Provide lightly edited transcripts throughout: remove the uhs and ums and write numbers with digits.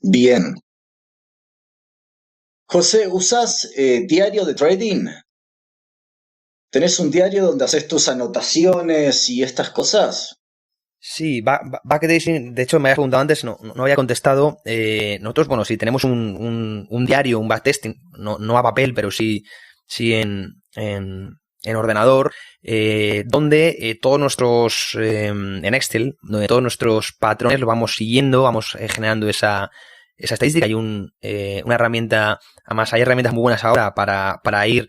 Bien. José, ¿usás diario de trading? ¿Tenés un diario donde haces tus anotaciones y estas cosas? Sí, backtesting, de hecho me habías preguntado antes, no había contestado. Nosotros, bueno, sí, tenemos un diario, un backtesting, no a papel, pero sí en ordenador, donde todos nuestros, en Excel, donde todos nuestros patrones lo vamos siguiendo, vamos generando esa estadística. Hay una herramienta, además hay herramientas muy buenas ahora para ir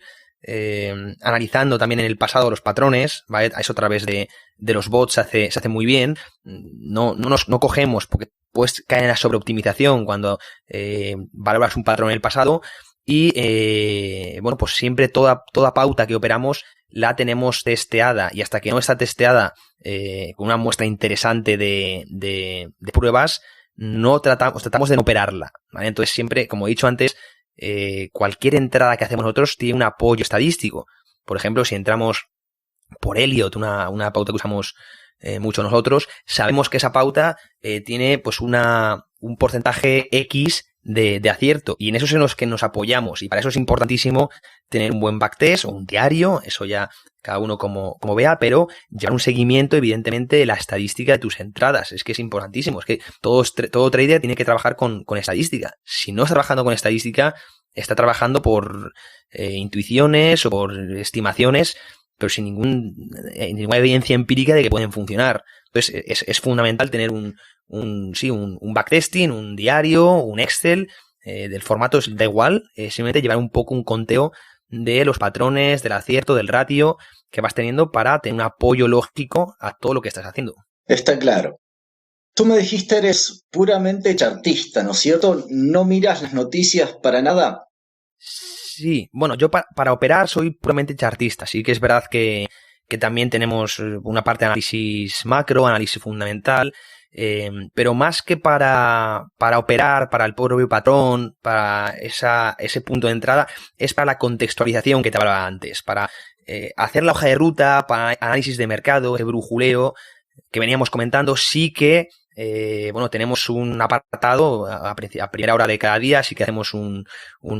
analizando también en el pasado los patrones, ¿vale? Eso a través de los bots se hace muy bien. No cogemos, porque puedes caer en la sobreoptimización cuando valoras un patrón en el pasado. Y bueno, pues siempre toda pauta que operamos la tenemos testeada, y hasta que no está testeada con una muestra interesante de pruebas, no tratamos de no operarla, ¿vale? Entonces siempre, como he dicho antes, cualquier entrada que hacemos nosotros tiene un apoyo estadístico. Por ejemplo, si entramos por Elliot, una pauta que usamos mucho nosotros, sabemos que esa pauta tiene pues un porcentaje X de acierto, y en eso es en los que nos apoyamos, y para eso es importantísimo tener un buen backtest o un diario, eso ya cada uno como vea, pero llevar un seguimiento, evidentemente, de la estadística de tus entradas. Es que es importantísimo, es que todo trader tiene que trabajar con estadística. Si no está trabajando con estadística, está trabajando por intuiciones o por estimaciones, pero sin ninguna evidencia empírica de que pueden funcionar. Entonces es fundamental tener un backtesting, un diario, un Excel, del formato da igual, simplemente llevar un poco un conteo de los patrones, del acierto, del ratio que vas teniendo para tener un apoyo lógico a todo lo que estás haciendo. Está claro. Tú me dijiste eres puramente chartista, ¿no es cierto? ¿No miras las noticias para nada? Sí, bueno, yo para operar soy puramente chartista. Sí que es verdad que también tenemos una parte de análisis macro, análisis fundamental, pero más que para operar, para el propio patrón, para ese punto de entrada, es para la contextualización que te hablaba antes, para hacer la hoja de ruta, para análisis de mercado, ese brujuleo que veníamos comentando. Sí que bueno, tenemos un apartado a primera hora de cada día, así que hacemos un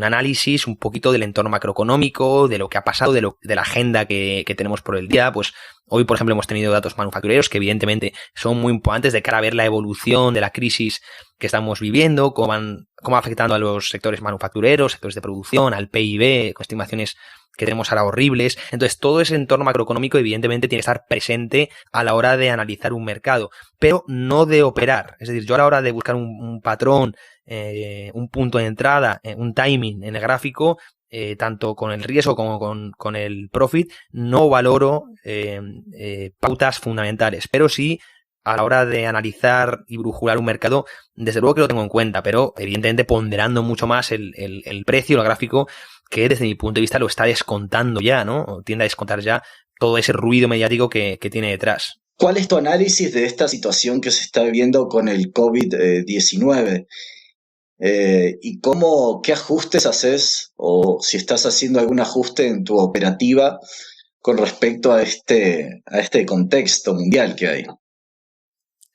análisis un poquito del entorno macroeconómico, de lo que ha pasado, de la agenda que tenemos por el día. Pues hoy, por ejemplo, hemos tenido datos manufactureros que evidentemente son muy importantes de cara a ver la evolución de la crisis que estamos viviendo, cómo va afectando a los sectores manufactureros, sectores de producción, al PIB, con estimaciones que tenemos ahora horribles. Entonces, todo ese entorno macroeconómico evidentemente tiene que estar presente a la hora de analizar un mercado, pero no de operar. Es decir, yo a la hora de buscar un patrón, un punto de entrada, un timing en el gráfico, tanto con el riesgo como con el profit, no valoro pautas fundamentales, pero sí a la hora de analizar y brujular un mercado, desde luego que lo tengo en cuenta, pero evidentemente ponderando mucho más el precio, el gráfico, que desde mi punto de vista lo está descontando ya, ¿no? O tiende a descontar ya todo ese ruido mediático que tiene detrás. ¿Cuál es tu análisis de esta situación que se está viviendo con el COVID-19? ¿Y qué ajustes haces o si estás haciendo algún ajuste en tu operativa con respecto a este contexto mundial que hay?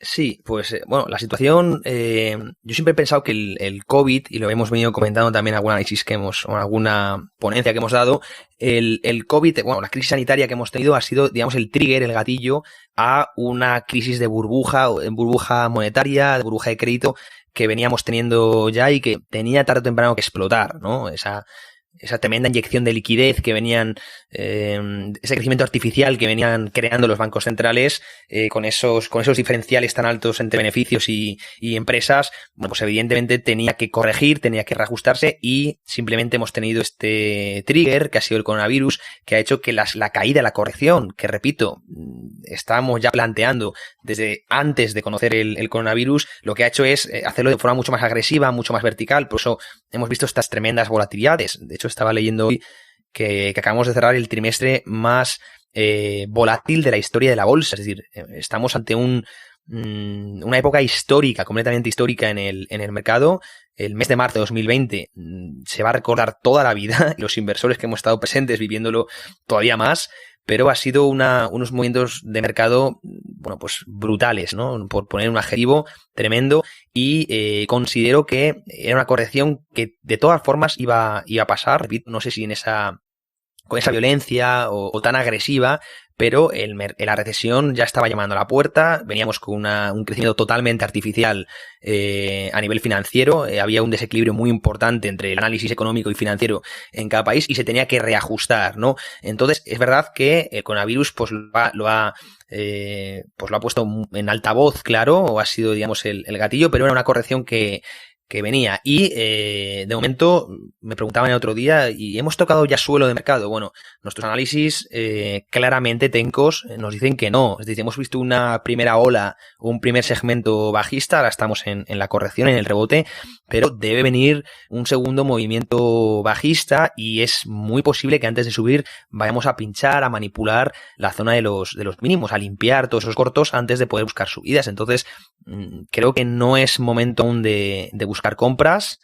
Sí, pues bueno, la situación, yo siempre he pensado que el COVID, y lo hemos venido comentando también en algún análisis o en alguna ponencia que hemos dado, el COVID, bueno, la crisis sanitaria que hemos tenido ha sido, digamos, el trigger, el gatillo a una crisis de burbuja, burbuja monetaria, de burbuja de crédito que veníamos teniendo ya y que tenía tarde o temprano que explotar, ¿no? Esa tremenda inyección de liquidez que venían, ese crecimiento artificial que venían creando los bancos centrales, con esos diferenciales tan altos entre beneficios y empresas, bueno, pues evidentemente tenía que corregir, tenía que reajustarse, y simplemente hemos tenido este trigger que ha sido el coronavirus, que ha hecho que la caída, la corrección, que repito, estábamos ya planteando desde antes de conocer el coronavirus, lo que ha hecho es hacerlo de forma mucho más agresiva, mucho más vertical. Por eso hemos visto estas tremendas volatilidades. De hecho, estaba leyendo hoy que acabamos de cerrar el trimestre más volátil de la historia de la bolsa. Es decir, estamos ante una época histórica, completamente histórica en el mercado. El mes de marzo de 2020 se va a recordar toda la vida, los inversores que hemos estado presentes viviéndolo todavía más, pero ha sido unos movimientos de mercado, bueno, pues brutales, ¿no? Por poner un adjetivo tremendo, y considero que era una corrección que de todas formas iba a pasar. Repito, no sé si con esa violencia o tan agresiva, pero la recesión ya estaba llamando a la puerta, veníamos con un crecimiento totalmente artificial a nivel financiero, había un desequilibrio muy importante entre el análisis económico y financiero en cada país y se tenía que reajustar, ¿no? Entonces, es verdad que el coronavirus pues lo ha puesto en altavoz, claro, o ha sido, digamos, el gatillo, pero era una corrección que venía. Y de momento me preguntaban el otro día, ¿y hemos tocado ya suelo de mercado? Bueno, nuestros análisis claramente técnicos nos dicen que no. Es decir, hemos visto una primera ola, un primer segmento bajista, ahora estamos en la corrección, en el rebote, pero debe venir un segundo movimiento bajista y es muy posible que antes de subir vayamos a pinchar, a manipular la zona de los mínimos, a limpiar todos esos cortos antes de poder buscar subidas. Entonces, creo que no es momento aún de buscar compras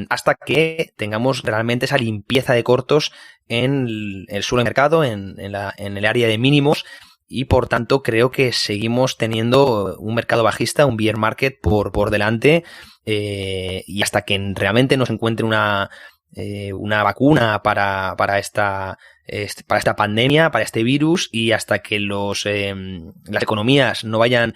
hasta que tengamos realmente esa limpieza de cortos en el suelo de mercado, en el área de mínimos, y por tanto creo que seguimos teniendo un mercado bajista, un bear market por delante, y hasta que realmente nos encuentre una vacuna para esta pandemia, para este virus, y hasta que las economías no vayan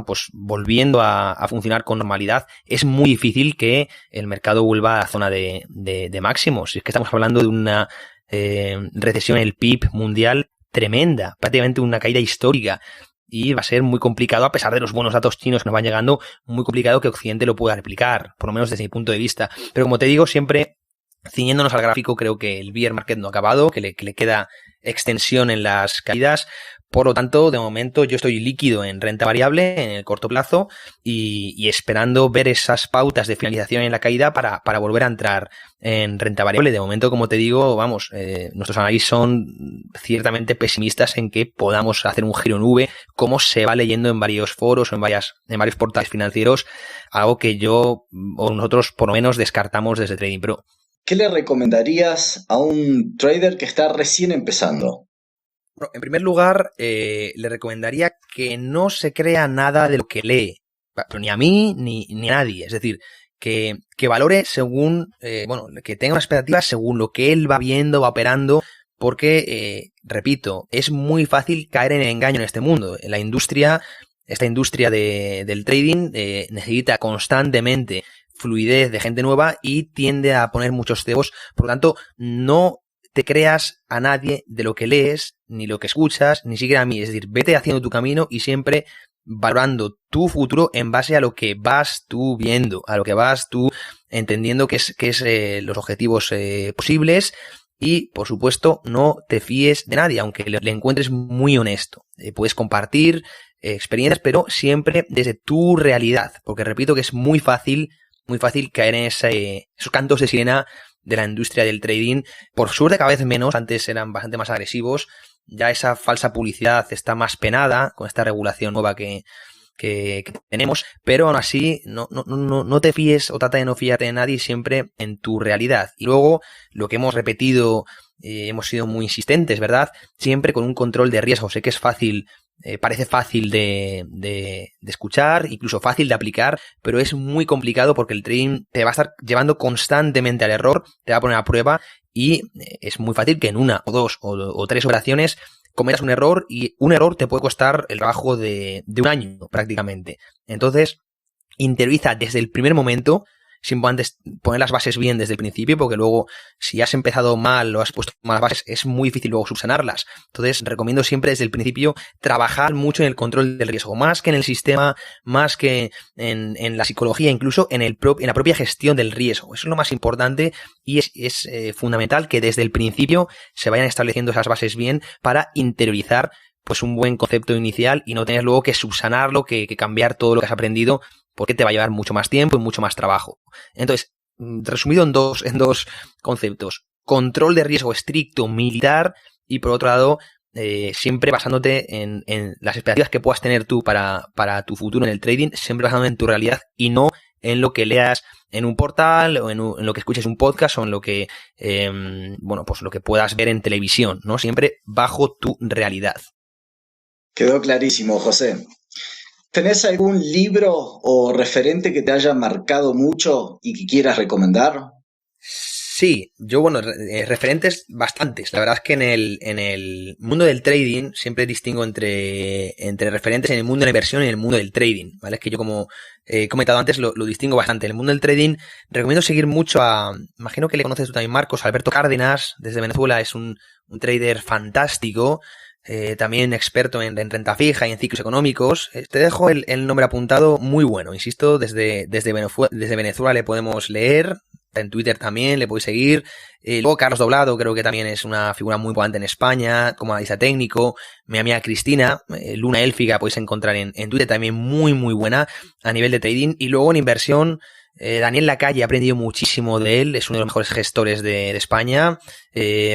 pues volviendo a funcionar con normalidad, es muy difícil que el mercado vuelva a la zona de máximos. Es que estamos hablando de una recesión en el PIB mundial tremenda, prácticamente una caída histórica. Y va a ser muy complicado, a pesar de los buenos datos chinos que nos van llegando, muy complicado que Occidente lo pueda replicar, por lo menos desde mi punto de vista. Pero como te digo, siempre ciñéndonos al gráfico, creo que el bear market no ha acabado, que le queda extensión en las caídas. Por lo tanto, de momento yo estoy líquido en renta variable en el corto plazo y esperando ver esas pautas de finalización en la caída para volver a entrar en renta variable. De momento, como te digo, vamos, nuestros análisis son ciertamente pesimistas en que podamos hacer un giro en V, como se va leyendo en varios foros o en varios portales financieros, algo que yo o nosotros por lo menos descartamos desde Trading Pro. ¿Qué le recomendarías a un trader que está recién empezando? Bueno, en primer lugar, le recomendaría que no se crea nada de lo que lee, pero ni a mí ni a nadie. Es decir, que valore según, que tenga una expectativa según lo que él va viendo, va operando, porque, repito, es muy fácil caer en el engaño en este mundo. Esta industria del trading necesita constantemente fluidez de gente nueva y tiende a poner muchos cebos. Por lo tanto, no te creas a nadie de lo que lees, ni lo que escuchas, ni siquiera a mí. Es decir, vete haciendo tu camino y siempre valorando tu futuro en base a lo que vas tú viendo, a lo que vas tú entendiendo que es los objetivos posibles. Y, por supuesto, no te fíes de nadie, aunque le encuentres muy honesto. Puedes compartir experiencias, pero siempre desde tu realidad, porque repito que es muy fácil caer en esos cantos de sirena de la industria del trading. Por suerte cada vez menos, antes eran bastante más agresivos, ya esa falsa publicidad está más penada con esta regulación nueva que tenemos, pero aún así no te fíes o trata de no fiarte de nadie, siempre en tu realidad. Y luego lo que hemos repetido, hemos sido muy insistentes, ¿verdad? Siempre con un control de riesgo. Sé que es fácil, parece fácil de escuchar, incluso fácil de aplicar, pero es muy complicado porque el trading te va a estar llevando constantemente al error, te va a poner a prueba y es muy fácil que en una o dos o tres operaciones cometas un error y un error te puede costar el trabajo de un año prácticamente. Entonces, interioriza desde el primer momento, sin antes poner las bases bien desde el principio, porque luego si has empezado mal o has puesto malas bases es muy difícil luego subsanarlas. Entonces recomiendo siempre desde el principio trabajar mucho en el control del riesgo, más que en el sistema, más que en la psicología, incluso en la propia gestión del riesgo. Eso es lo más importante y es fundamental que desde el principio se vayan estableciendo esas bases bien para interiorizar pues un buen concepto inicial y no tener luego que subsanarlo, que cambiar todo lo que has aprendido, porque te va a llevar mucho más tiempo y mucho más trabajo. Entonces, resumido en dos conceptos: control de riesgo estricto militar y, por otro lado, siempre basándote en las expectativas que puedas tener tú para tu futuro en el trading, siempre basándote en tu realidad y no en lo que leas en un portal o en lo que escuches un podcast o en lo que pues lo que puedas ver en televisión, ¿no? Siempre bajo tu realidad. Quedó clarísimo, José. ¿Tenés algún libro o referente que te haya marcado mucho y que quieras recomendar? Sí, yo, bueno, referentes bastantes. La verdad es que en el mundo del trading siempre distingo entre referentes en el mundo de la inversión y en el mundo del trading, ¿vale? Es que yo, como he comentado antes, lo distingo bastante. En el mundo del trading recomiendo seguir mucho imagino que le conoces tú también, Marcos, Alberto Cárdenas, desde Venezuela, es un trader fantástico. También experto en renta fija y en ciclos económicos. Te dejo el nombre apuntado, muy bueno. Insisto, desde Venezuela le podemos leer. En Twitter también le podéis seguir. Luego Carlos Doblado creo que también es una figura muy importante en España como analista técnico. Mi amiga Cristina, Luna Élfiga, podéis encontrar en Twitter, también muy muy buena a nivel de trading. Y luego en inversión, Daniel Lacalle, he aprendido muchísimo de él, es uno de los mejores gestores de España.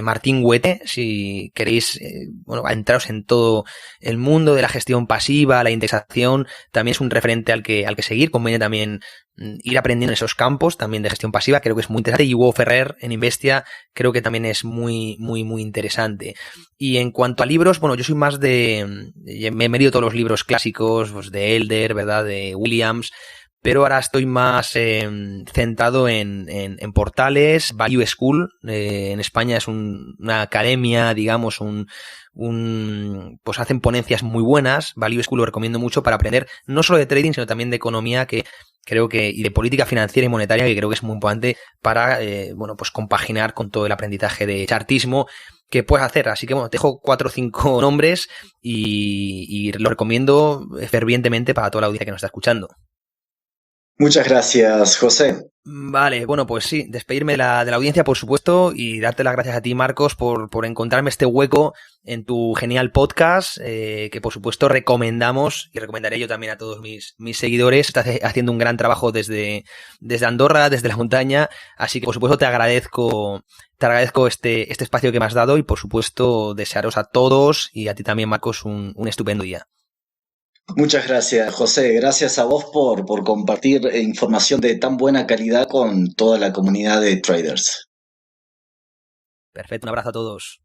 Martín Huete, si queréis bueno, entraros en todo el mundo de la gestión pasiva, la indexación, también es un referente al que seguir. Conviene también ir aprendiendo en esos campos también de gestión pasiva, creo que es muy interesante. Y Hugo Ferrer en Investia creo que también es muy muy muy interesante. Y en cuanto a libros, bueno, yo soy más me he medido todos los libros clásicos, pues de Elder, ¿verdad?, de Williams, pero ahora estoy más centrado en portales. Value School, en España es una academia, digamos, pues hacen ponencias muy buenas. Value School lo recomiendo mucho para aprender no solo de trading, sino también de economía, que creo que, y de política financiera y monetaria, que creo que es muy importante para, bueno, pues compaginar con todo el aprendizaje de chartismo que puedes hacer. Así que, bueno, te dejo 4 o 5 nombres y lo recomiendo fervientemente para toda la audiencia que nos está escuchando. Muchas gracias, José. Vale, bueno, pues sí, despedirme de la audiencia, por supuesto, y darte las gracias a ti, Marcos, por encontrarme este hueco en tu genial podcast, que por supuesto recomendamos y recomendaré yo también a todos mis seguidores. Estás haciendo un gran trabajo desde Andorra, desde la montaña, así que por supuesto te agradezco este espacio que me has dado y por supuesto desearos a todos y a ti también, Marcos, un estupendo día. Muchas gracias, José. Gracias a vos por compartir información de tan buena calidad con toda la comunidad de traders. Perfecto, un abrazo a todos.